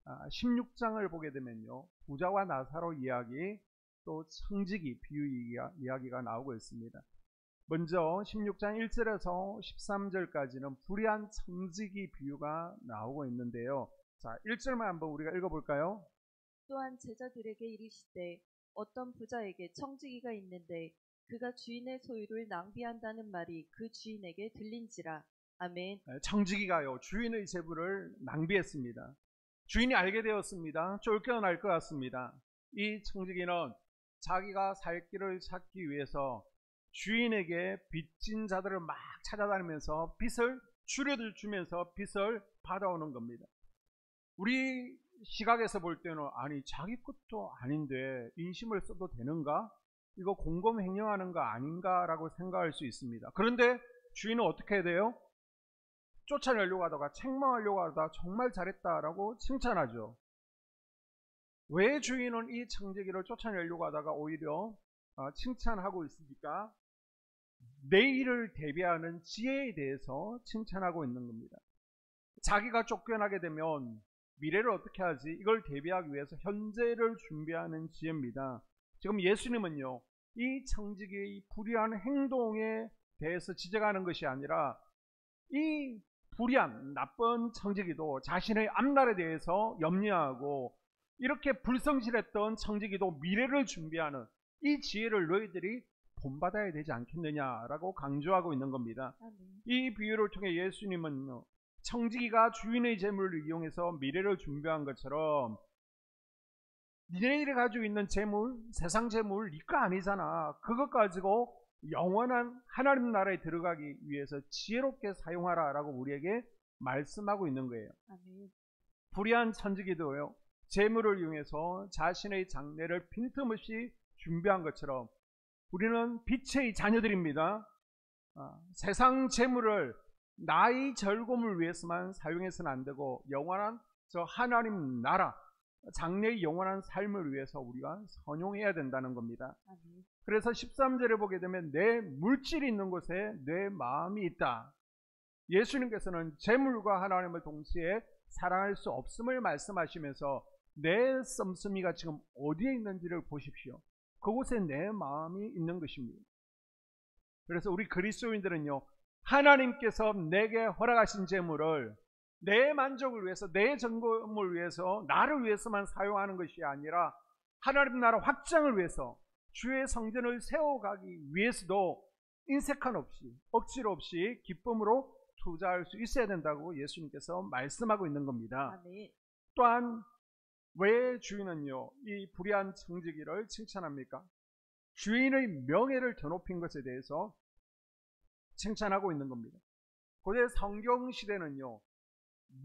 16장을 보게 되면요, 부자와 나사로 이야기, 또 청지기 비유 이야기가 나오고 있습니다. 먼저 16장 1절에서 13절까지는 불의한 청지기 비유가 나오고 있는데요. 자, 1절만 한번 우리가 읽어볼까요? 또한 제자들에게 이르시되 어떤 부자에게 청지기가 있는데 그가 주인의 소유를 낭비한다는 말이 그 주인에게 들린지라. 아멘. 청지기가요, 주인의 재물을 낭비했습니다. 주인이 알게 되었습니다. 쫓겨날 것 같습니다. 이 청지기는 자기가 살 길을 찾기 위해서 주인에게 빚진 자들을 막 찾아다니면서 빚을 줄여주면서 빚을 받아오는 겁니다. 우리 시각에서 볼 때는 아니, 자기 것도 아닌데 인심을 써도 되는가? 이거 공범횡령하는 거 아닌가? 라고 생각할 수 있습니다. 그런데 주인은 어떻게 해야 돼요? 쫓아내려고 하다가, 책망하려고 하다가 정말 잘했다라고 칭찬하죠. 왜 주인은 이 청지기를 쫓아내려고 하다가 오히려 칭찬하고 있습니까? 내일을 대비하는 지혜에 대해서 칭찬하고 있는 겁니다. 자기가 쫓겨나게 되면 미래를 어떻게 하지? 이걸 대비하기 위해서 현재를 준비하는 지혜입니다. 지금 예수님은요, 이 청지기의 불의한 행동에 대해서 지적하는 것이 아니라 이 불의한 나쁜 청지기도 자신의 앞날에 대해서 염려하고, 이렇게 불성실했던 청지기도 미래를 준비하는 이 지혜를 너희들이 본받아야 되지 않겠느냐라고 강조하고 있는 겁니다. 이 비유를 통해 예수님은 청지기가 주인의 재물을 이용해서 미래를 준비한 것처럼 니네들이 가지고 있는 재물, 세상 재물 네 거 아니잖아. 그것 가지고 영원한 하나님 나라에 들어가기 위해서 지혜롭게 사용하라라고 우리에게 말씀하고 있는 거예요. 아멘. 불의한 청지기도요, 재물을 이용해서 자신의 장래를 빈틈없이 준비한 것처럼 우리는 빛의 자녀들입니다. 세상 재물을 나의 즐거움을 위해서만 사용해서는 안 되고 영원한 저 하나님 나라, 장래의 영원한 삶을 위해서 우리가 선용해야 된다는 겁니다. 아멘. 그래서 13절에 보게 되면 내 물질이 있는 곳에 내 마음이 있다. 예수님께서는 재물과 하나님을 동시에 사랑할 수 없음을 말씀하시면서 내 씀씀이가 지금 어디에 있는지를 보십시오. 그곳에 내 마음이 있는 것입니다. 그래서 우리 그리스도인들은요, 하나님께서 내게 허락하신 재물을 내 만족을 위해서, 내 즐거움을 위해서, 나를 위해서만 사용하는 것이 아니라 하나님 나라 확장을 위해서, 주의 성전을 세워가기 위해서도 인색한 없이, 억지로 없이 기쁨으로 투자할 수 있어야 된다고 예수님께서 말씀하고 있는 겁니다. 아멘. 또한 왜 주인은요, 이 불의한 청지기를 칭찬합니까? 주인의 명예를 더 높인 것에 대해서 칭찬하고 있는 겁니다. 고대 성경 시대는요,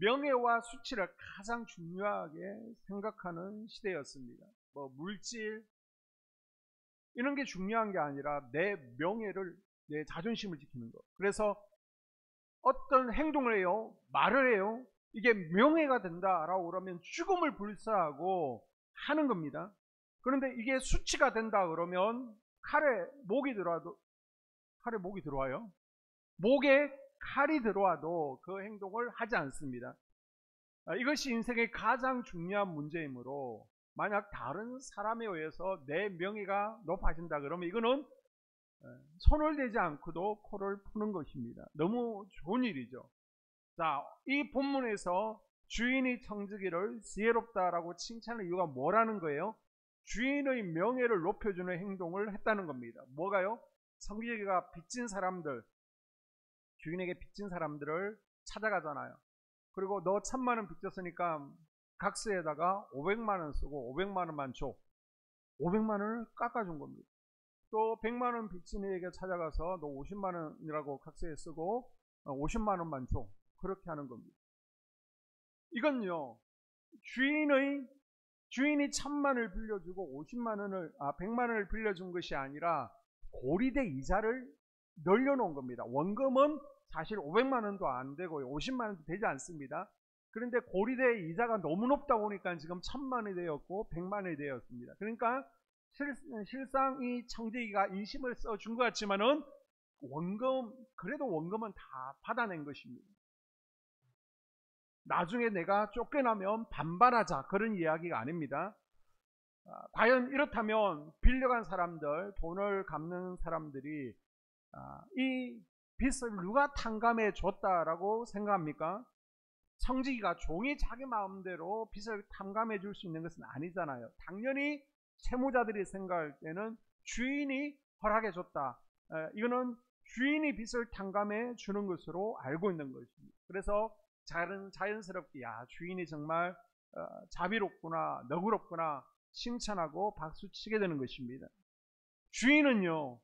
명예와 수치를 가장 중요하게 생각하는 시대였습니다. 물질 이런 게 중요한 게 아니라 내 명예를, 내 자존심을 지키는 것. 그래서 어떤 행동을 해요, 말을 해요, 이게 명예가 된다라고 그러면 죽음을 불사하고 하는 겁니다. 그런데 이게 수치가 된다 그러면 칼에 목이 들어와요. 목에 칼이 들어와도 그 행동을 하지 않습니다. 이것이 인생의 가장 중요한 문제이므로, 만약 다른 사람에 의해서 내 명예가 높아진다 그러면 이거는 손을 대지 않고도 코를 푸는 것입니다. 너무 좋은 일이죠. 자, 이 본문에서 주인이 청지기를 지혜롭다라고 칭찬하는 이유가 뭐라는 거예요? 주인의 명예를 높여주는 행동을 했다는 겁니다. 뭐가요? 청지기가 빚진 사람들, 주인에게 빚진 사람들을 찾아가잖아요. 그리고 너 1,000만 원 빚졌으니까 각서에다가 500만 원 쓰고 500만 원만 줘. 500만 원을 깎아준 겁니다. 또 100만 원 빚진 이에게 찾아가서 너 50만 원이라고 각서에 쓰고 50만 원만 줘. 그렇게 하는 겁니다. 이건요, 주인이 1,000만 원을 빌려주고 100만 원을 빌려준 것이 아니라 고리대 이자를 늘려놓은 겁니다. 원금은 사실 500만 원도 안 되고요, 50만 원도 되지 않습니다. 그런데 고리대 이자가 너무 높다 보니까 지금 1,000만 원이 되었고 100만 원이 되었습니다. 그러니까 실상 이 청지기가 인심을 써준 것 같지만은 그래도 원금은 다 받아낸 것입니다. 나중에 내가 쫓겨나면 반반하자, 그런 이야기가 아닙니다. 과연 이렇다면 빌려간 사람들, 돈을 갚는 사람들이 이 빚을 누가 탕감해 줬다라고 생각합니까? 청지기가 종이 자기 마음대로 빚을 탕감해 줄 수 있는 것은 아니잖아요. 당연히 채무자들이 생각할 때는 주인이 허락해 줬다, 이거는 주인이 빚을 탕감해 주는 것으로 알고 있는 것입니다. 그래서 자연스럽게 주인이 정말 자비롭구나, 너그럽구나 칭찬하고 박수치게 되는 것입니다. 주인은요,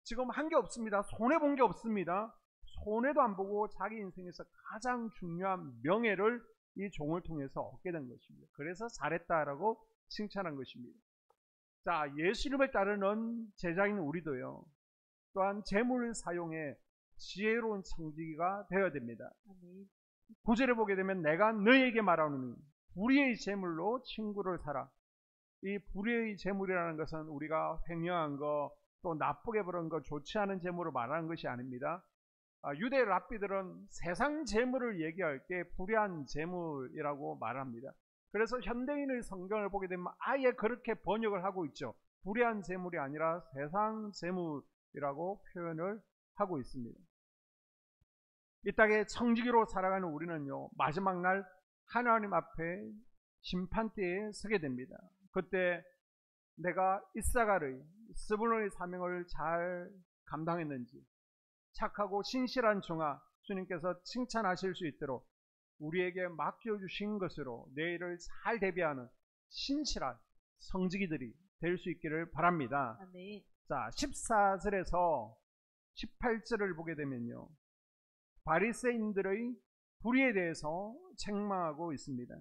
지금 한 게 없습니다. 손해본 게 없습니다. 손해도 안 보고 자기 인생에서 가장 중요한 명예를 이 종을 통해서 얻게 된 것입니다. 그래서 잘했다라고 칭찬한 것입니다. 자, 예수님을 따르는 제자인 우리도요, 또한 재물을 사용해 지혜로운 청지기가 되어야 됩니다. 9절에 보게 되면 내가 너희에게 말하노니 불의의 재물로 친구를 사라. 이 불의의 재물이라는 것은 우리가 횡령한 거, 또 나쁘게 벌은 거, 좋지 않은 재물을 말하는 것이 아닙니다. 유대 랍비들은 세상 재물을 얘기할 때 불의한 재물이라고 말합니다. 그래서 현대인의 성경을 보게 되면 아예 그렇게 번역을 하고 있죠. 불의한 재물이 아니라 세상 재물이라고 표현을 하고 있습니다. 이 땅에 청지기로 살아가는 우리는요, 마지막 날 하나님 앞에 심판대에 서게 됩니다. 그때 내가 이사갈의 스불론의 사명을 잘 감당했는지, 착하고 신실한 종아, 주님께서 칭찬하실 수 있도록 우리에게 맡겨주신 것으로 내일을 잘 대비하는 신실한 성지기들이 될 수 있기를 바랍니다. 아멘. 자, 14절에서 18절을 보게 되면요, 바리새인들의 불의에 대해서 책망하고 있습니다.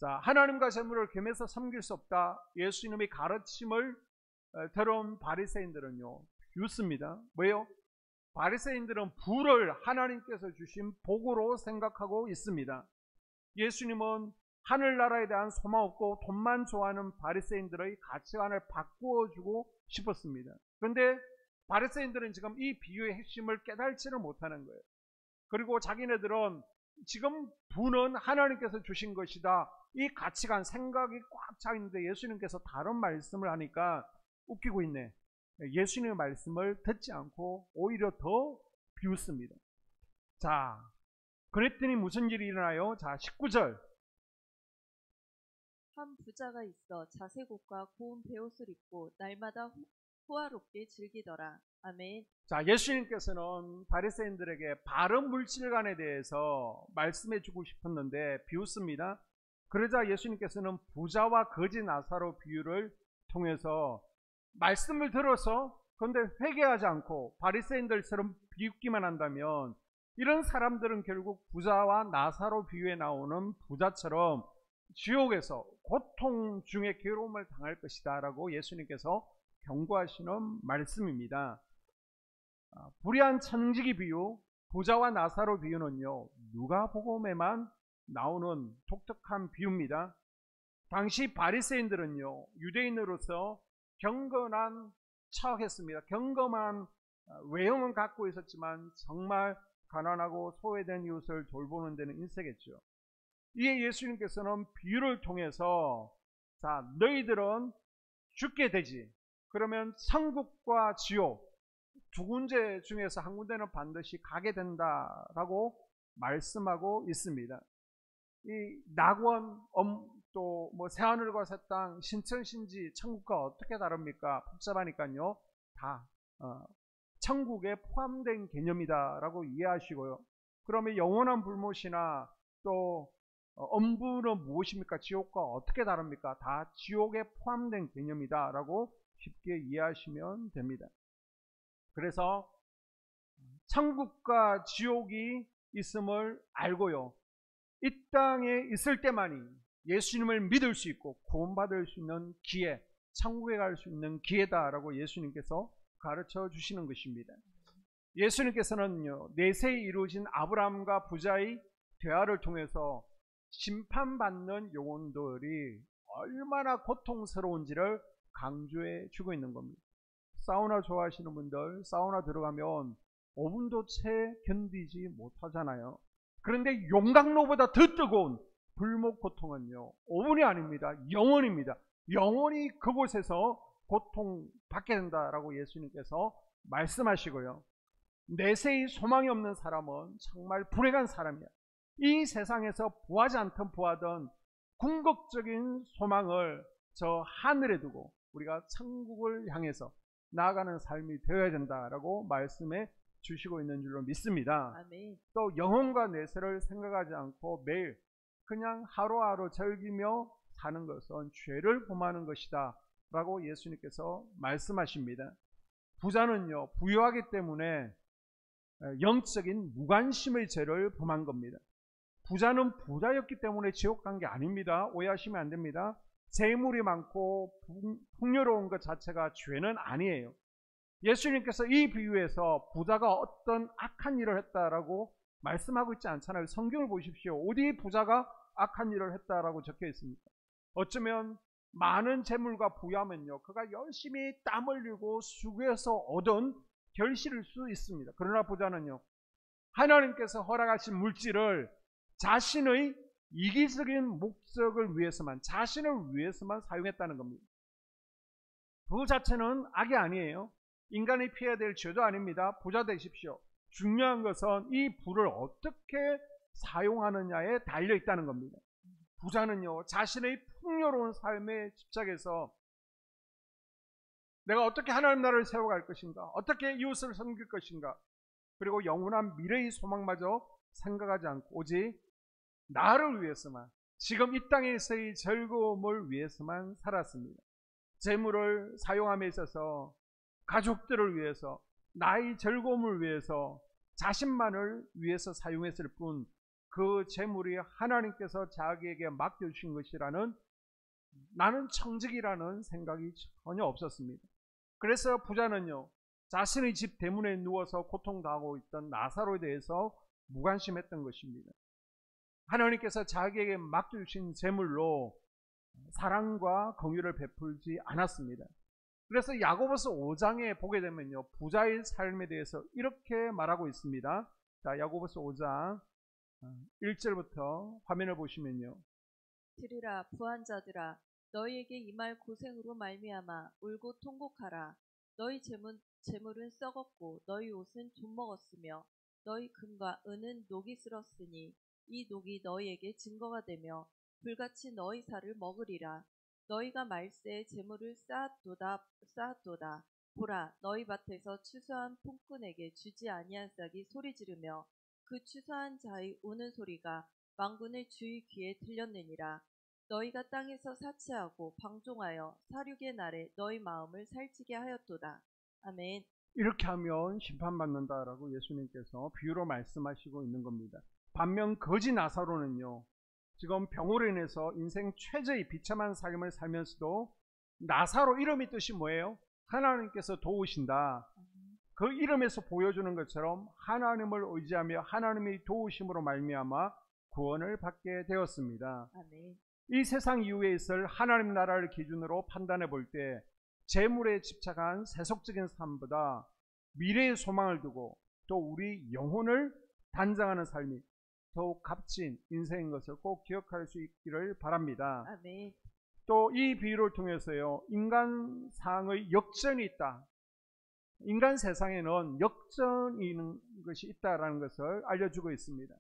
자, 하나님과 재물을 겸해서 섬길 수 없다, 예수님의 가르침을 들어온 바리새인들은요 비웃습니다. 왜요? 바리새인들은 부를 하나님께서 주신 복으로 생각하고 있습니다. 예수님은 하늘나라에 대한 소망 없고 돈만 좋아하는 바리새인들의 가치관을 바꾸어주고 싶었습니다. 그런데 바리새인들은 지금 이 비유의 핵심을 깨달지를 못하는 거예요. 그리고 자기네들은 지금 부는 하나님께서 주신 것이다, 이 가치관, 생각이 꽉 차 있는데 예수님께서 다른 말씀을 하니까 웃기고 있네. 예수님의 말씀을 듣지 않고 오히려 더 비웃습니다. 자, 그랬더니 무슨 일이 일어나요? 자, 19절. 한 부자가 있어 자색옷과 고운 베옷을 입고 날마다 호화롭게 즐기더라. 아멘. 자, 예수님께서는 바리새인들에게 바른 물질관에 대해서 말씀해 주고 싶었는데 비웃습니다. 그러자 예수님께서는 부자와 거지 나사로 비유를 통해서 말씀을 들어서 그런데 회개하지 않고 바리새인들처럼 비웃기만 한다면 이런 사람들은 결국 부자와 나사로 비유에 나오는 부자처럼 지옥에서 고통 중에 괴로움을 당할 것이다 라고 예수님께서 경고하시는 말씀입니다. 불의한 청지기 비유, 부자와 나사로 비유는요, 누가복음에만 나오는 독특한 비유입니다. 당시 바리새인들은요, 유대인으로서 경건한 척했습니다. 경건한 외형은 갖고 있었지만 정말 가난하고 소외된 이웃을 돌보는 데는 인색했죠. 이에 예수님께서는 비유를 통해서 자, 너희들은 죽게 되지, 그러면 천국과 지옥 두 군데 중에서 한 군데는 반드시 가게 된다라고 말씀하고 있습니다. 이 낙원, 또 뭐 새하늘과 새 땅, 신천신지, 천국과 어떻게 다릅니까? 복잡하니까요, 다 천국에 포함된 개념이다라고 이해하시고요. 그러면 영원한 불못이나 또 엄부는 무엇입니까? 지옥과 어떻게 다릅니까? 다 지옥에 포함된 개념이다라고 쉽게 이해하시면 됩니다. 그래서 천국과 지옥이 있음을 알고요, 이 땅에 있을 때만이 예수님을 믿을 수 있고 구원받을 수 있는 기회, 천국에 갈 수 있는 기회다라고 예수님께서 가르쳐 주시는 것입니다. 예수님께서는요, 내세에 이루어진 아브라함과 부자의 대화를 통해서 심판받는 영혼들이 얼마나 고통스러운지를 강조해 주고 있는 겁니다. 사우나 좋아하시는 분들, 사우나 들어가면 5분도 채 견디지 못하잖아요. 그런데 용광로보다 더 뜨거운 불목 고통은요, 5분이 아닙니다. 영원입니다. 영원히 그곳에서 고통받게 된다라고 예수님께서 말씀하시고요. 내세의 소망이 없는 사람은 정말 불행한 사람이야. 이 세상에서 부하지 않든 부하든 궁극적인 소망을 저 하늘에 두고 우리가 천국을 향해서 나아가는 삶이 되어야 된다라고 말씀해 주시고 있는 줄로 믿습니다. 아멘. 또 영혼과 내세를 생각하지 않고 매일 그냥 하루하루 즐기며 사는 것은 죄를 범하는 것이다 라고 예수님께서 말씀하십니다. 부자는요, 부유하기 때문에 영적인 무관심의 죄를 범한 겁니다. 부자는 부자였기 때문에 지옥 간 게 아닙니다. 오해하시면 안 됩니다. 재물이 많고 풍요로운 것 자체가 죄는 아니에요. 예수님께서 이 비유에서 부자가 어떤 악한 일을 했다라고 말씀하고 있지 않잖아요. 성경을 보십시오. 어디 부자가 악한 일을 했다라고 적혀 있습니까? 어쩌면 많은 재물과 부유하면요, 그가 열심히 땀 흘리고 수고해서 얻은 결실일 수 있습니다. 그러나 부자는요, 하나님께서 허락하신 물질을 자신의 이기적인 목적을 위해서만, 자신을 위해서만 사용했다는 겁니다. 부 자체는 악이 아니에요. 인간이 피해야 될 죄도 아닙니다. 부자 되십시오. 중요한 것은 이 부를 어떻게 사용하느냐에 달려 있다는 겁니다. 부자는요, 자신의 풍요로운 삶에 집착해서 내가 어떻게 하나님 나라를 세워갈 것인가, 어떻게 이웃을 섬길 것인가, 그리고 영원한 미래의 소망마저 생각하지 않고 오직 나를 위해서만, 지금 이 땅에서의 즐거움을 위해서만 살았습니다. 재물을 사용함에 있어서 가족들을 위해서, 나의 즐거움을 위해서, 자신만을 위해서 사용했을 뿐 그 재물이 하나님께서 자기에게 맡겨주신 것이라는, 나는 청직이라는 생각이 전혀 없었습니다. 그래서 부자는요, 자신의 집 대문에 누워서 고통당하고 있던 나사로에 대해서 무관심했던 것입니다. 하나님께서 자기에게 맡겨주신 재물로 사랑과 긍휼을 베풀지 않았습니다. 그래서 야고보서 5장에 보게 되면요, 부자의 삶에 대해서 이렇게 말하고 있습니다. 자, 야고보서 5장 1절부터 화면을 보시면요. 들으라 부한 자들아, 너희에게 임할 고생으로 말미암아 울고 통곡하라. 너희 재물은 썩었고 너희 옷은 좀 먹었으며 너희 금과 은은 녹이 슬었으니 이 녹이 너희에게 증거가 되며 불같이 너희 살을 먹으리라. 너희가 말세에 재물을 쌓았도다. 보라, 너희 밭에서 추수한 품꾼에게 주지 아니한 싹이 소리 지르며 그 추수한 자의 우는 소리가 만군의 주의 귀에 들렸느니라. 너희가 땅에서 사치하고 방종하여 사륙의 날에 너희 마음을 살찌게 하였도다. 아멘. 이렇게 하면 심판받는다라고 예수님께서 비유로 말씀하시고 있는 겁니다. 반면 거지 나사로는요, 지금 병으로 인해서 인생 최저의 비참한 삶을 살면서도, 나사로 이름의 뜻이 뭐예요? 하나님께서 도우신다. 그 이름에서 보여주는 것처럼 하나님을 의지하며 하나님의 도우심으로 말미암아 구원을 받게 되었습니다. 아멘. 이 세상 이후에 있을 하나님 나라를 기준으로 판단해 볼 때 재물에 집착한 세속적인 삶보다 미래의 소망을 두고 또 우리 영혼을 단장하는 삶이 더욱 값진 인생인 것을 꼭 기억할 수 있기를 바랍니다. 아멘. 또 이 비유를 통해서요, 인간상의 역전이 있다. 인간 세상에는 역전이 있는 것이 있다라는 것을 알려주고 있습니다.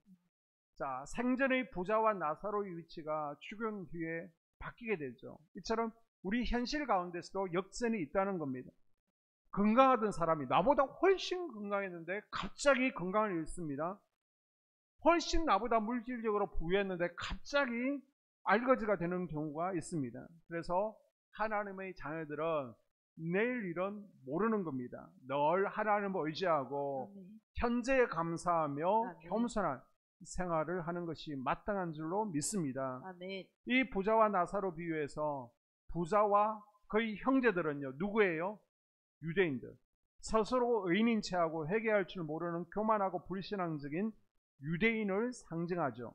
자, 생전의 부자와 나사로의 위치가 죽은 뒤에 바뀌게 되죠. 이처럼 우리 현실 가운데서도 역전이 있다는 겁니다. 건강하던 사람이 나보다 훨씬 건강했는데 갑자기 건강을 잃습니다. 훨씬 나보다 물질적으로 부유했는데 갑자기 알거지가 되는 경우가 있습니다. 그래서 하나님의 자녀들은 내일 일은 모르는 겁니다. 늘 하나님을 의지하고 아멘. 현재에 감사하며 아멘. 겸손한 생활을 하는 것이 마땅한 줄로 믿습니다. 아멘. 이 부자와 나사로 비유에서 부자와 그의 형제들은요, 누구예요? 유대인들. 스스로 의인인 체하고 회개할 줄 모르는 교만하고 불신앙적인 유대인을 상징하죠.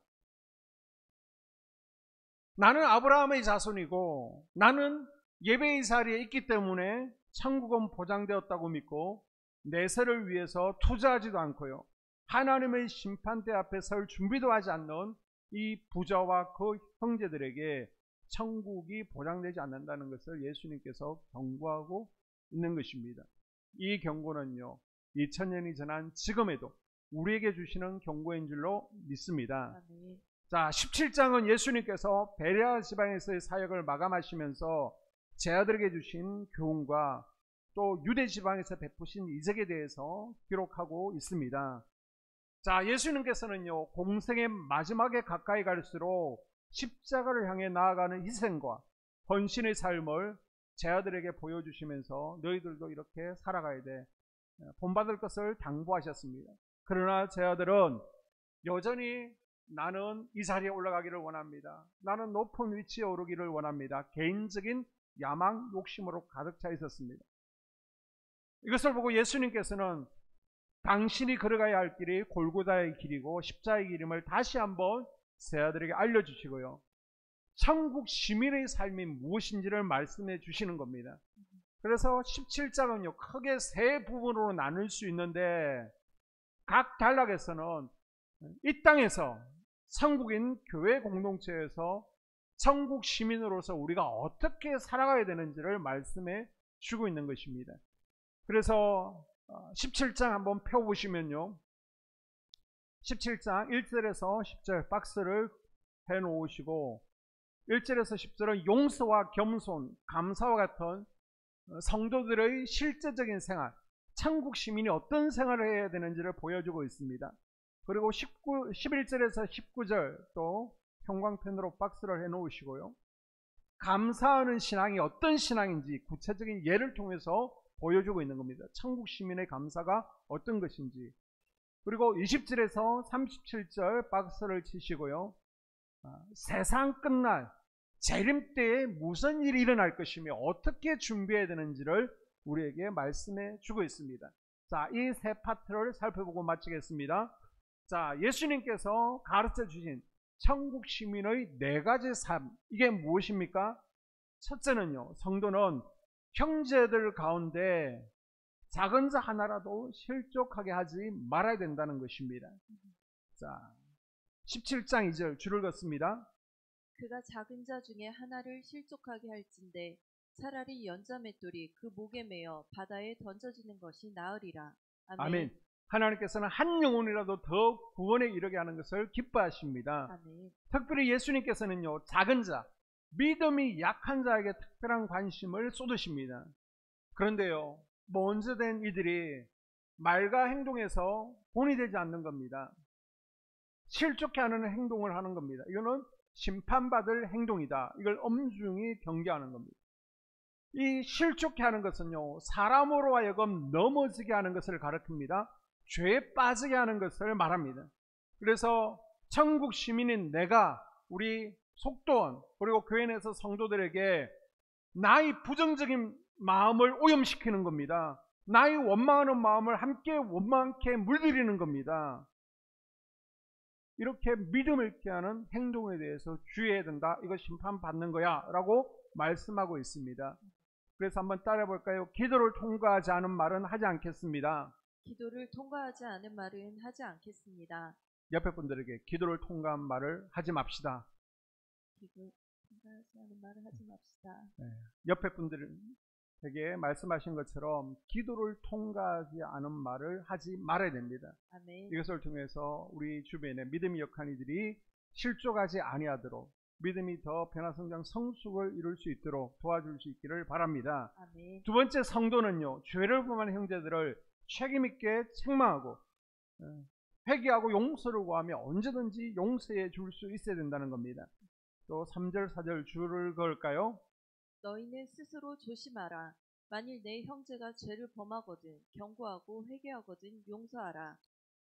나는 아브라함의 자손이고 나는 예배의 자리에 있기 때문에 천국은 보장되었다고 믿고 내세를 위해서 투자하지도 않고요, 하나님의 심판대 앞에 설 준비도 하지 않는 이 부자와 그 형제들에게 천국이 보장되지 않는다는 것을 예수님께서 경고하고 있는 것입니다. 이 경고는요, 2000년이 지난 지금에도 우리에게 주시는 경고인 줄로 믿습니다. 아멘. 자, 17장은 예수님께서 베레아 지방에서의 사역을 마감하시면서 제 아들에게 주신 교훈과 또 유대 지방에서 베푸신 이적에 대해서 기록하고 있습니다. 자, 예수님께서는요, 공생의 마지막에 가까이 갈수록 십자가를 향해 나아가는 희생과 헌신의 삶을 제 아들에게 보여주시면서 너희들도 이렇게 살아가야 돼, 본받을 것을 당부하셨습니다. 그러나 제 아들은 여전히 나는 이 자리에 올라가기를 원합니다. 나는 높은 위치에 오르기를 원합니다. 개인적인 야망, 욕심으로 가득 차 있었습니다. 이것을 보고 예수님께서는 당신이 걸어가야 할 길이 골고다의 길이고 십자가의 길임을 다시 한번 제 아들에게 알려주시고요, 천국 시민의 삶이 무엇인지를 말씀해 주시는 겁니다. 그래서 17장은요, 크게 세 부분으로 나눌 수 있는데 각 단락에서는 이 땅에서 천국인 교회 공동체에서 천국 시민으로서 우리가 어떻게 살아가야 되는지를 말씀해 주고 있는 것입니다. 그래서 17장 한번 펴보시면요, 17장 1절에서 10절 박스를 해놓으시고 1절에서 10절은 용서와 겸손, 감사와 같은 성도들의 실제적인 생활, 천국 시민이 어떤 생활을 해야 되는지를 보여주고 있습니다. 그리고 11절에서 19절 또 형광펜으로 박스를 해놓으시고요, 감사하는 신앙이 어떤 신앙인지 구체적인 예를 통해서 보여주고 있는 겁니다. 천국 시민의 감사가 어떤 것인지. 그리고 20절에서 37절 박스를 치시고요, 세상 끝날 재림 때에 무슨 일이 일어날 것이며 어떻게 준비해야 되는지를 우리에게 말씀해 주고 있습니다. 자, 이 세 파트를 살펴보고 마치겠습니다. 자, 예수님께서 가르쳐 주신 천국 시민의 네 가지 삶, 이게 무엇입니까? 첫째는요, 성도는 형제들 가운데 작은 자 하나라도 실족하게 하지 말아야 된다는 것입니다. 자, 17장 2절 줄을 걷습니다. 그가 작은 자 중에 하나를 실족하게 할진대 차라리 연자맷돌이 그 목에 매어 바다에 던져지는 것이 나으리라. 아멘. 아멘. 하나님께서는 한 영혼이라도 더 구원에 이르게 하는 것을 기뻐하십니다. 아멘. 특별히 예수님께서는요, 작은 자, 믿음이 약한 자에게 특별한 관심을 쏟으십니다. 그런데요, 먼저 된 이들이 말과 행동에서 본이 되지 않는 겁니다. 실족해 하는 행동을 하는 겁니다. 이거는 심판받을 행동이다. 이걸 엄중히 경계하는 겁니다. 이 실족해 하는 것은요, 사람으로 하여금 넘어지게 하는 것을 가르칩니다. 죄에 빠지게 하는 것을 말합니다. 그래서 천국 시민인 내가, 우리 속도원 그리고 교회 내에서 성도들에게 나의 부정적인 마음을 오염시키는 겁니다. 나의 원망하는 마음을 함께 원망케 물들이는 겁니다. 이렇게 믿음을 잃게 하는 행동에 대해서 주의해야 된다. 이거 심판받는 거야 라고 말씀하고 있습니다. 그래서 한번 따라해 볼까요? 기도를 통과하지 않은 말은 하지 않겠습니다. 기도를 통과하지 않은 말은 하지 않겠습니다. 옆에 분들에게 기도를 통과한 말을 하지 맙시다. 기도 통과하지 않은 말을 하지 맙시다. 네. 옆에 분들에게 말씀하신 것처럼 기도를 통과하지 않은 말을 하지 말아야 됩니다. 아멘. 이것을 통해서 우리 주변에 믿음이 약한 이들이 실족하지 아니하도록 믿음이 더 변화성장 성숙을 이룰 수 있도록 도와줄 수 있기를 바랍니다. 아멘. 두 번째, 성도는요, 죄를 범한 형제들을 책임있게 책망하고 회개하고 용서를 구하며 언제든지 용서해 줄 수 있어야 된다는 겁니다. 또 3절 4절 줄을 그을까요? 너희는 스스로 조심하라. 만일 내 형제가 죄를 범하거든 경고하고 회개하거든 용서하라.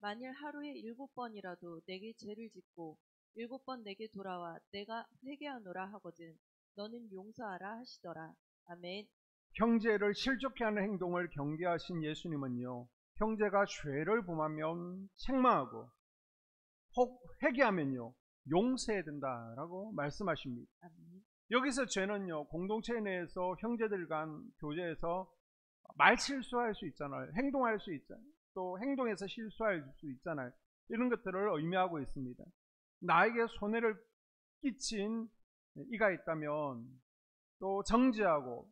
만일 하루에 7번이라도 내게 죄를 짓고 7번 내게 돌아와 내가 회개하노라 하거든 너는 용서하라 하시더라. 아멘. 형제를 실족해 하는 행동을 경계하신 예수님은요, 형제가 죄를 범하면 책망하고 혹 회개하면요 용서해야 된다라고 말씀하십니다. 아멘. 여기서 죄는요, 공동체 내에서 형제들 간 교제에서 말 실수할 수 있잖아요. 행동할 수 있잖아요. 또 행동에서 실수할 수 있잖아요. 이런 것들을 의미하고 있습니다. 나에게 손해를 끼친 이가 있다면 또 정죄하고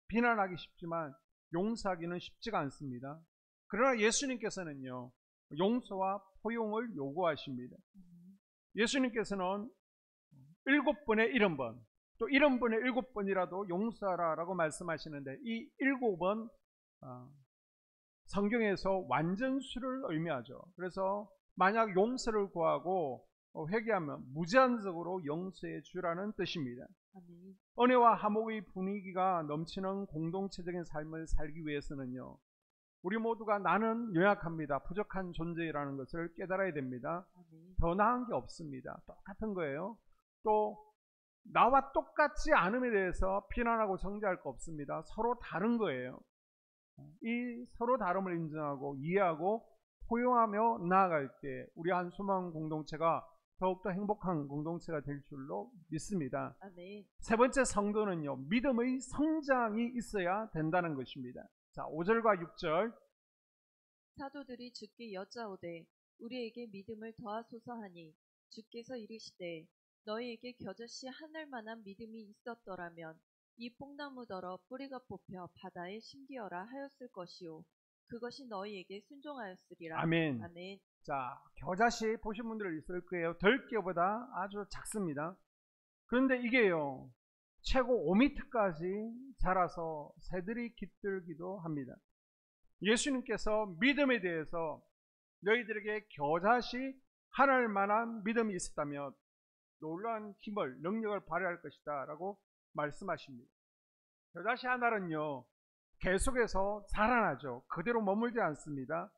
비난하기 쉽지만 용서하기는 쉽지가 않습니다. 그러나 예수님께서는요, 용서와 포용을 요구하십니다. 예수님께서는 7번에 70번, 또 70번에 7번이라도 용서하라라고 말씀하시는데, 이 7번 성경에서 완전수를 의미하죠. 그래서 만약 용서를 구하고 회개하면 무제한적으로 용서해 주라는 뜻입니다. 아멘. 은혜와 화목의 분위기가 넘치는 공동체적인 삶을 살기 위해서는요, 우리 모두가 나는 연약합니다, 부족한 존재라는 것을 깨달아야 됩니다. 아멘. 더 나은 게 없습니다. 똑같은 거예요. 또 나와 똑같지 않음에 대해서 비난하고 정죄할 거 없습니다. 서로 다른 거예요. 이 서로 다름을 인정하고 이해하고 포용하며 나아갈 때 우리 한수망 공동체가 더욱더 행복한 공동체가 될 줄로 믿습니다. 아멘. 세 번째 성도는요, 믿음의 성장이 있어야 된다는 것입니다. 자, 5절과 6절. 사도들이 주께 여짜오되 우리에게 믿음을 더하소서 하니 주께서 이르시되 너희에게 겨자씨 하늘만한 믿음이 있었더라면 이 뽕나무더러 뿌리가 뽑혀 바다에 심기어라 하였을 것이요 그것이 너희에게 순종하였으리라. 아멘. 아멘. 자, 겨자씨 보신 분들 있을 거예요. 들깨보다 아주 작습니다. 그런데 이게요, 최고 5m까지 자라서 새들이 깃들기도 합니다. 예수님께서 믿음에 대해서 너희들에게 겨자씨 하나일 만한 믿음이 있었다면 놀라운 힘을, 능력을 발휘할 것이다 라고 말씀하십니다. 겨자씨 하나는요, 계속해서 자라나죠. 그대로 머물지 않습니다.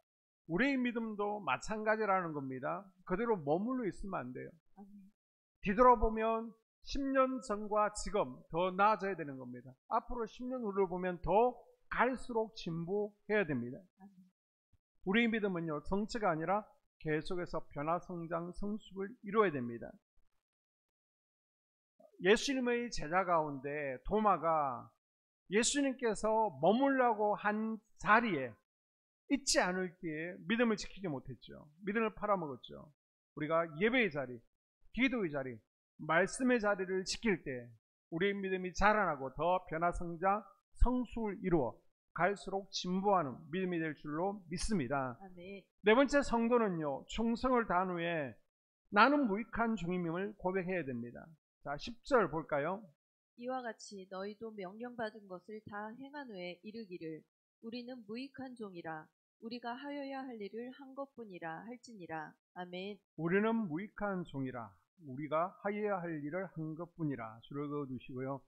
우리의 믿음도 마찬가지라는 겁니다. 그대로 머물러 있으면 안 돼요. 아멘. 뒤돌아보면 10년 전과 지금 더 나아져야 되는 겁니다. 앞으로 10년 후를 보면 더 갈수록 진보해야 됩니다. 아멘. 우리의 믿음은요, 성취가 아니라 계속해서 변화, 성장, 성숙을 이루어야 됩니다. 예수님의 제자 가운데 도마가 예수님께서 머물라고 한 자리에 있지 않을 때에 믿음을 지키지 못했죠. 믿음을 팔아먹었죠. 우리가 예배의 자리, 기도의 자리, 말씀의 자리를 지킬 때 우리의 믿음이 자라나고 더 변화, 성장, 성숙을 이루어 갈수록 진보하는 믿음이 될 줄로 믿습니다. 아멘. 네 번째 성도는요, 충성을 다한 후에 나는 무익한 종임임을 고백해야 됩니다. 자, 10절 볼까요? 이와 같이 너희도 명령받은 것을 다 행한 후에 이르기를 우리는 무익한 종이라 우리가 하여야 할 일을 한 것뿐이라 할지니라. 아멘. 우리는 무익한 종이라 우리가 하여야 할 일을 한 것뿐이라. 줄을 그어두시고요.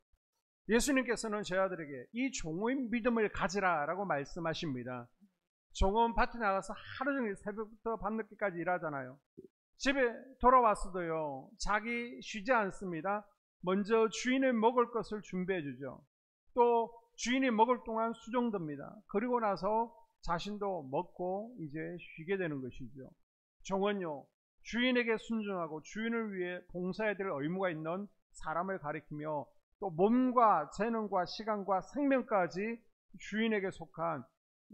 예수님께서는 저희들에게 이 종의 믿음을 가지라 라고 말씀하십니다. 종은 밭에 나가서 하루 종일 새벽부터 밤늦게까지 일하잖아요. 집에 돌아왔어도요, 자기 쉬지 않습니다. 먼저 주인의 먹을 것을 준비해 주죠. 또 주인이 먹을 동안 수정됩니다. 그리고 나서 자신도 먹고 이제 쉬게 되는 것이죠. 종은요, 주인에게 순종하고 주인을 위해 봉사해야 될 의무가 있는 사람을 가리키며 또 몸과 재능과 시간과 생명까지 주인에게 속한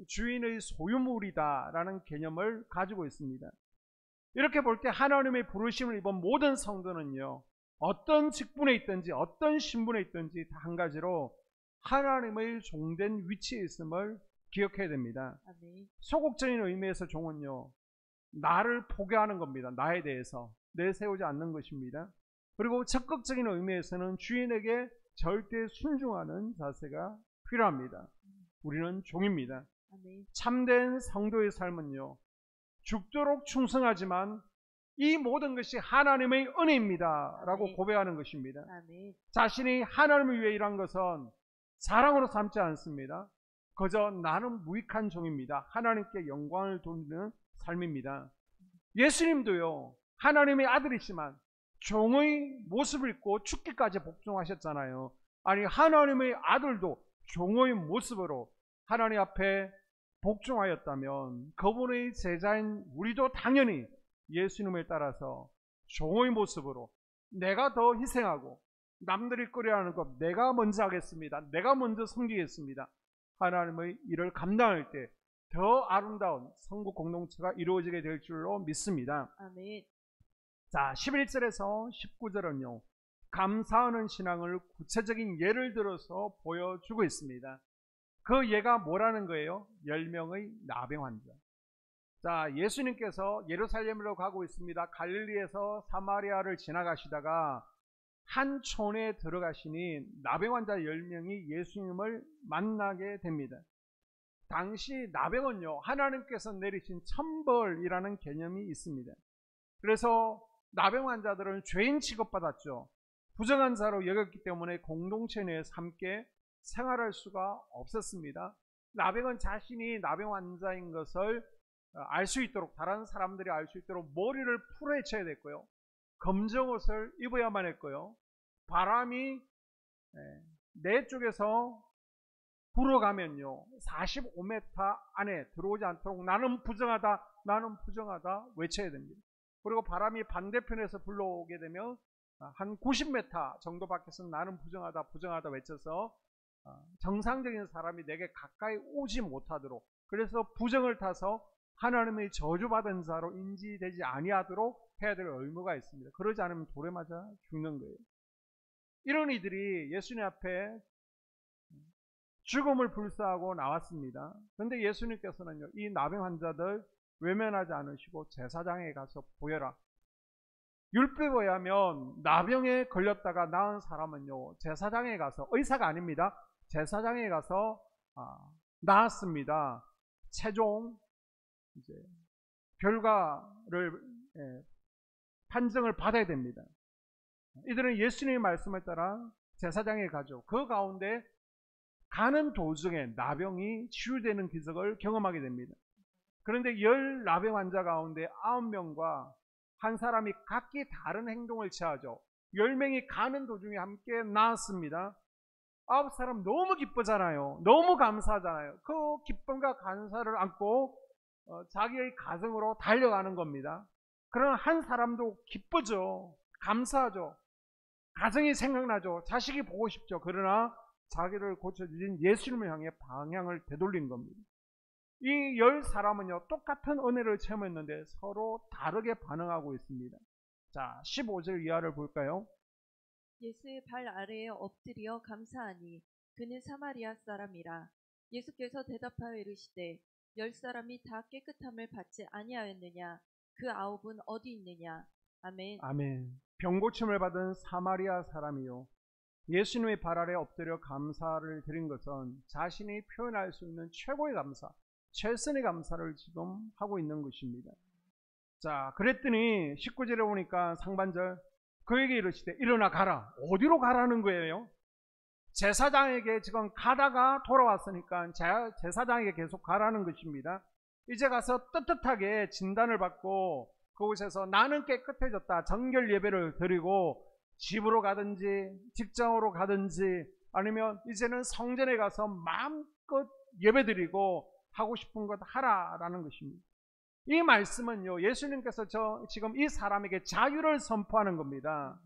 주인의 소유물이다라는 개념을 가지고 있습니다. 이렇게 볼 때 하나님의 부르심을 입은 모든 성도는요, 어떤 직분에 있든지 어떤 신분에 있든지 다 한 가지로 하나님의 종된 위치에 있음을 기억해야 됩니다. 아멘. 소극적인 의미에서 종은요, 나를 포기하는 겁니다. 나에 대해서 내세우지 않는 것입니다. 그리고 적극적인 의미에서는 주인에게 절대 순종하는 자세가 필요합니다. 우리는 종입니다. 아멘. 참된 성도의 삶은요, 죽도록 충성하지만 이 모든 것이 하나님의 은혜입니다 라고 아멘. 고백하는 것입니다. 아멘. 자신이 하나님을 위해 일한 것은 자랑으로 삼지 않습니다. 그저 나는 무익한 종입니다. 하나님께 영광을 돌리는 삶입니다. 예수님도요, 하나님의 아들이지만 종의 모습을 입고 죽기까지 복종하셨잖아요. 아니, 하나님의 아들도 종의 모습으로 하나님 앞에 복종하였다면 그분의 제자인 우리도 당연히 예수님을 따라서 종의 모습으로 내가 더 희생하고 남들이 끓여하는 것 내가 먼저 하겠습니다. 내가 먼저 섬기겠습니다. 하나님의 일을 감당할 때 더 아름다운 성국 공동체가 이루어지게 될 줄로 믿습니다. 아멘. 자, 11절에서 19절은요, 감사하는 신앙을 구체적인 예를 들어서 보여주고 있습니다. 그 예가 뭐라는 거예요? 10명의 나병 환자. 자, 예수님께서 예루살렘으로 가고 있습니다. 갈릴리에서 사마리아를 지나가시다가 한 촌에 들어가시니 나병 환자 10명이 예수님을 만나게 됩니다. 당시 나병은요, 하나님께서 내리신 천벌이라는 개념이 있습니다. 그래서 나병 환자들은 죄인 취급받았죠. 부정한 자로 여겼기 때문에 공동체 내에서 함께 생활할 수가 없었습니다. 나병은 자신이 나병 환자인 것을 알 수 있도록, 다른 사람들이 알 수 있도록 머리를 풀어헤쳐야 됐고요. 검정 옷을 입어야만 했고요. 바람이 내 쪽에서 불어가면요, 45m 안에 들어오지 않도록 나는 부정하다, 나는 부정하다 외쳐야 됩니다. 그리고 바람이 반대편에서 불러오게 되면 한 90m 정도 밖에서 나는 부정하다, 부정하다 외쳐서 정상적인 사람이 내게 가까이 오지 못하도록, 그래서 부정을 타서 하나님의 저주받은 자로 인지되지 아니하도록 해야 될 의무가 있습니다. 그러지 않으면 돌에 맞아 죽는 거예요. 이런 이들이 예수님 앞에 죽음을 불사하고 나왔습니다. 그런데 예수님께서는요, 이 나병 환자들 외면하지 않으시고 제사장에 가서 보여라. 율법에 의하면 나병에 걸렸다가 나은 사람은요, 제사장에 가서, 의사가 아닙니다, 제사장에 가서 나았습니다. 최종 이제 결과를 판정을 받아야 됩니다. 이들은 예수님의 말씀에 따라 제사장에 가죠. 그 가운데 가는 도중에 나병이 치유되는 기적을 경험하게 됩니다. 그런데 10 나병 환자 가운데 9명과 한 사람이 각기 다른 행동을 취하죠. 10명이 가는 도중에 함께 나았습니다. 9사람 너무 기쁘잖아요. 너무 감사하잖아요. 그 기쁨과 감사를 안고 자기의 가정으로 달려가는 겁니다. 그러나 한 사람도 기쁘죠. 감사하죠. 가정이 생각나죠. 자식이 보고 싶죠. 그러나 자기를 고쳐주신 예수님을 향해 방향을 되돌린 겁니다. 이 10사람은요, 똑같은 은혜를 체험했는데 서로 다르게 반응하고 있습니다. 자, 15절 이하를 볼까요? 예수의 발 아래에 엎드려 감사하니 그는 사마리아 사람이라. 예수께서 대답하여 이르시되 10사람이 다 깨끗함을 받지 아니하였느냐? 그 9은 어디 있느냐? 아멘. 아멘. 병고침을 받은 사마리아 사람이요, 예수님의 발 아래 엎드려 감사를 드린 것은 자신이 표현할 수 있는 최고의 감사, 최선의 감사를 지금 하고 있는 것입니다. 자, 그랬더니 19절에 보니까 상반절, 그에게 이르시되 일어나 가라. 어디로 가라는 거예요? 제사장에게 지금 가다가 돌아왔으니까 제사장에게 계속 가라는 것입니다. 이제 가서 떳떳하게 진단을 받고 그곳에서 나는 깨끗해졌다, 정결 예배를 드리고 집으로 가든지 직장으로 가든지 아니면 이제는 성전에 가서 마음껏 예배드리고 하고 싶은 것 하라라는 것입니다. 이 말씀은요, 예수님께서 지금 이 사람에게 자유를 선포하는 겁니다.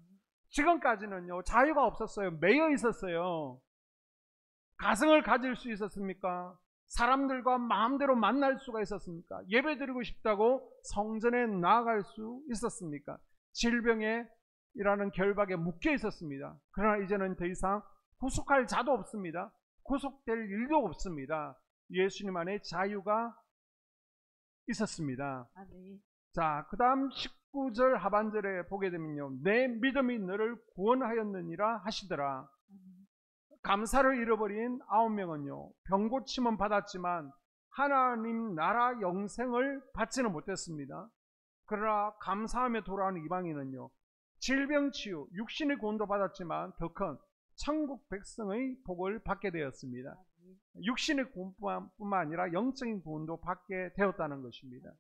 지금까지는요, 자유가 없었어요. 매여 있었어요. 가정을 가질 수 있었습니까? 사람들과 마음대로 만날 수가 있었습니까? 예배드리고 싶다고 성전에 나아갈 수 있었습니까? 질병이라는 결박에 묶여 있었습니다. 그러나 이제는 더 이상 구속할 자도 없습니다. 구속될 일도 없습니다. 예수님 안에 자유가 있었습니다. 아멘. 자, 그 다음 19절 하반절에 보게 되면요, 내 믿음이 너를 구원하였느니라 하시더라. 감사를 잃어버린 9명은요, 병고침은 받았지만 하나님 나라 영생을 받지는 못했습니다. 그러나 감사하며 돌아오는 이방인은요, 질병치유, 육신의 구원도 받았지만 더 큰 천국 백성의 복을 받게 되었습니다. 육신의 구원뿐만 아니라 영적인 구원도 받게 되었다는 것입니다.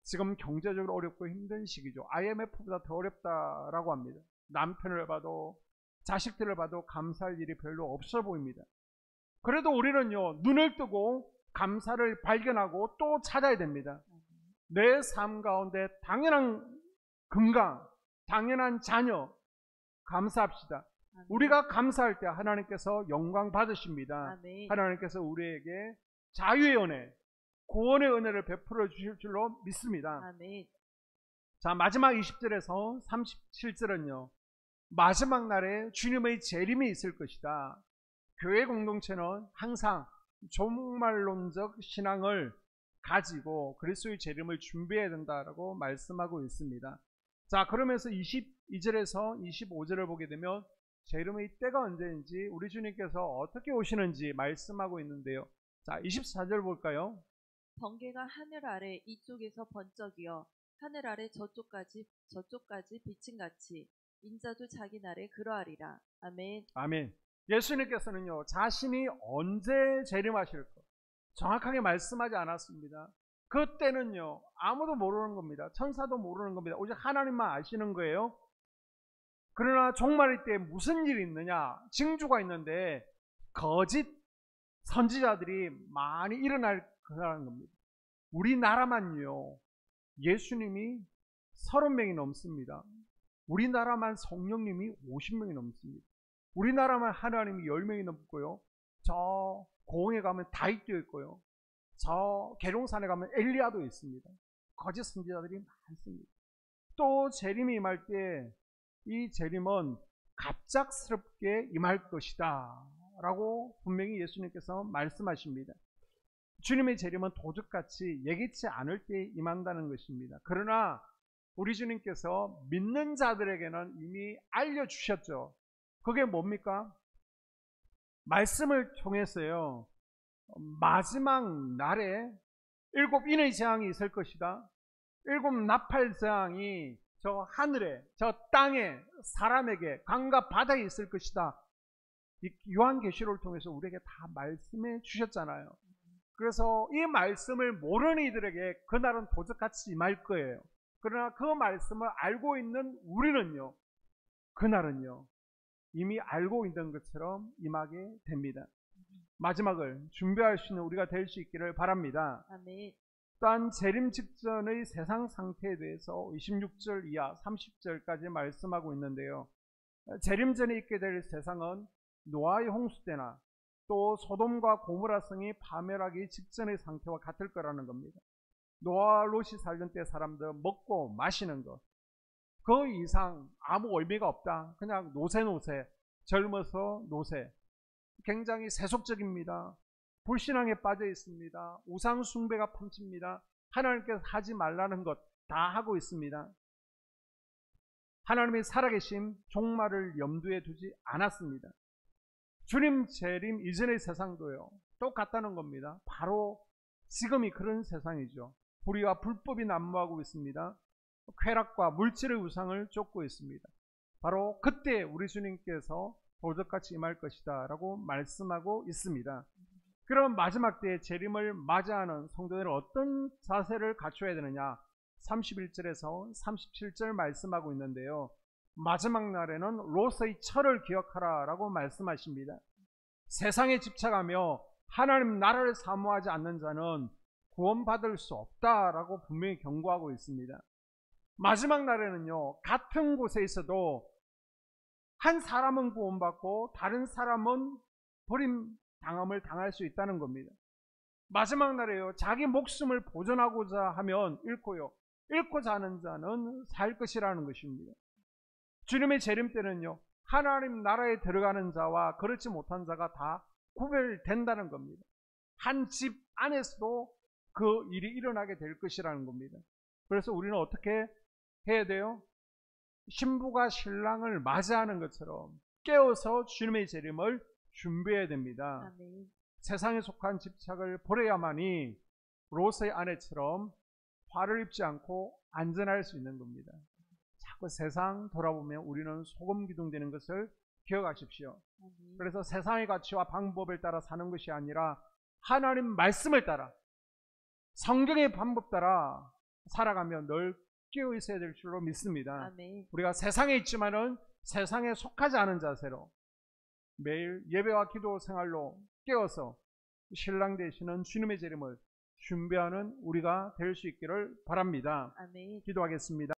지금 경제적으로 어렵고 힘든 시기죠. IMF보다 더 어렵다라고 합니다. 남편을 봐도 자식들을 봐도 감사할 일이 별로 없어 보입니다. 그래도 우리는요, 눈을 뜨고 감사를 발견하고 또 찾아야 됩니다. 내 삶 가운데 당연한 건강, 당연한 자녀 감사합시다. 우리가 감사할 때 하나님께서 영광 받으십니다. 아멘. 하나님께서 우리에게 자유의 은혜, 구원의 은혜를 베풀어 주실 줄로 믿습니다. 아멘. 자, 마지막 20절에서 37절은요. 마지막 날에 주님의 재림이 있을 것이다. 교회 공동체는 항상 종말론적 신앙을 가지고 그리스도의 재림을 준비해야 된다라고 말씀하고 있습니다. 자, 그러면서 22절에서 25절을 보게 되면 재림의 때가 언제인지 우리 주님께서 어떻게 오시는지 말씀하고 있는데요. 자, 24절 볼까요? 번개가 하늘 아래 이쪽에서 번쩍이어 하늘 아래 저쪽까지 비침같이 인자도 자기 날에 그러하리라. 아멘. 아멘. 예수님께서는요, 자신이 언제 재림하실 것 정확하게 말씀하지 않았습니다. 그때는요, 아무도 모르는 겁니다. 천사도 모르는 겁니다. 오직 하나님만 아시는 거예요. 그러나 종말의 때에 무슨 일이 있느냐? 징조가 있는데 거짓 선지자들이 많이 일어날 거라는 겁니다. 우리나라만요, 예수님이 30명이 넘습니다. 우리나라만 성령님이 50명이 넘습니다. 우리나라만 하나님이 10명이 넘고요. 저 고흥에 가면 다윗도 있고요. 저 계룡산에 가면 엘리야도 있습니다. 거짓 선지자들이 많습니다. 또 재림이 임할 때 이 재림은 갑작스럽게 임할 것이다 라고 분명히 예수님께서 말씀하십니다. 주님의 재림은 도적같이 예기치 않을 때 임한다는 것입니다. 그러나 우리 주님께서 믿는 자들에게는 이미 알려주셨죠. 그게 뭡니까? 말씀을 통해서요, 마지막 날에 7 인의 재앙이 있을 것이다. 7 나팔 재앙이 저 하늘에, 저 땅에, 사람에게, 강과 바다에 있을 것이다. 요한계시록을 통해서 우리에게 다 말씀해 주셨잖아요. 그래서 이 말씀을 모르는 이들에게 그날은 도적같이 임할 거예요. 그러나 그 말씀을 알고 있는 우리는요, 그날은요, 이미 알고 있는 것처럼 임하게 됩니다. 마지막을 준비할 수 있는 우리가 될 수 있기를 바랍니다. 아멘. 또한 재림 직전의 세상 상태에 대해서 26절 이하 30절까지 말씀하고 있는데요. 재림 전에 있게 될 세상은 노아의 홍수 때나 또 소돔과 고모라 성이 파멸하기 직전의 상태와 같을 거라는 겁니다. 노아와 롯이 살던 때 사람들 먹고 마시는 것, 그 이상 아무 의미가 없다. 그냥 노세, 젊어서 노세. 굉장히 세속적입니다. 불신앙에 빠져 있습니다. 우상 숭배가 판칩니다. 하나님께서 하지 말라는 것 다 하고 있습니다. 하나님의 살아계심, 종말을 염두에 두지 않았습니다. 주님 재림 이전의 세상도요, 똑같다는 겁니다. 바로 지금이 그런 세상이죠. 불의와 불법이 난무하고 있습니다. 쾌락과 물질의 우상을 쫓고 있습니다. 바로 그때 우리 주님께서 도적같이 임할 것이다 라고 말씀하고 있습니다. 그럼 마지막 때에 재림을 맞이하는 성도들은 어떤 자세를 갖춰야 되느냐? 31절에서 37절 말씀하고 있는데요. 마지막 날에는 롯의 철을 기억하라 라고 말씀하십니다. 세상에 집착하며 하나님 나라를 사모하지 않는 자는 구원받을 수 없다라고 분명히 경고하고 있습니다. 마지막 날에는요, 같은 곳에 있어도 한 사람은 구원받고 다른 사람은 버림당함을 당할 수 있다는 겁니다. 마지막 날에요, 자기 목숨을 보존하고자 하면 잃고요, 잃고자 하는 자는 살 것이라는 것입니다. 주님의 재림 때는요, 하나님 나라에 들어가는 자와 그렇지 못한 자가 다 구별된다는 겁니다. 한 집 안에서도 그 일이 일어나게 될 것이라는 겁니다. 그래서 우리는 어떻게 해야 돼요? 신부가 신랑을 맞이하는 것처럼 깨어서 주님의 재림을 준비해야 됩니다. 아멘. 세상에 속한 집착을 버려야만이 롯의 아내처럼 화를 입지 않고 안전할 수 있는 겁니다. 자꾸 세상 돌아보면 우리는 소금 기둥되는 것을 기억하십시오. 아멘. 그래서 세상의 가치와 방법을 따라 사는 것이 아니라 하나님 말씀을 따라, 성경의 방법 따라 살아가며 늘 깨어 있어야 될 줄로 믿습니다. 아멘. 우리가 세상에 있지만은 세상에 속하지 않은 자세로 매일 예배와 기도 생활로 깨어서 신랑 되시는 주님의 재림을 준비하는 우리가 될 수 있기를 바랍니다. 아멘. 기도하겠습니다.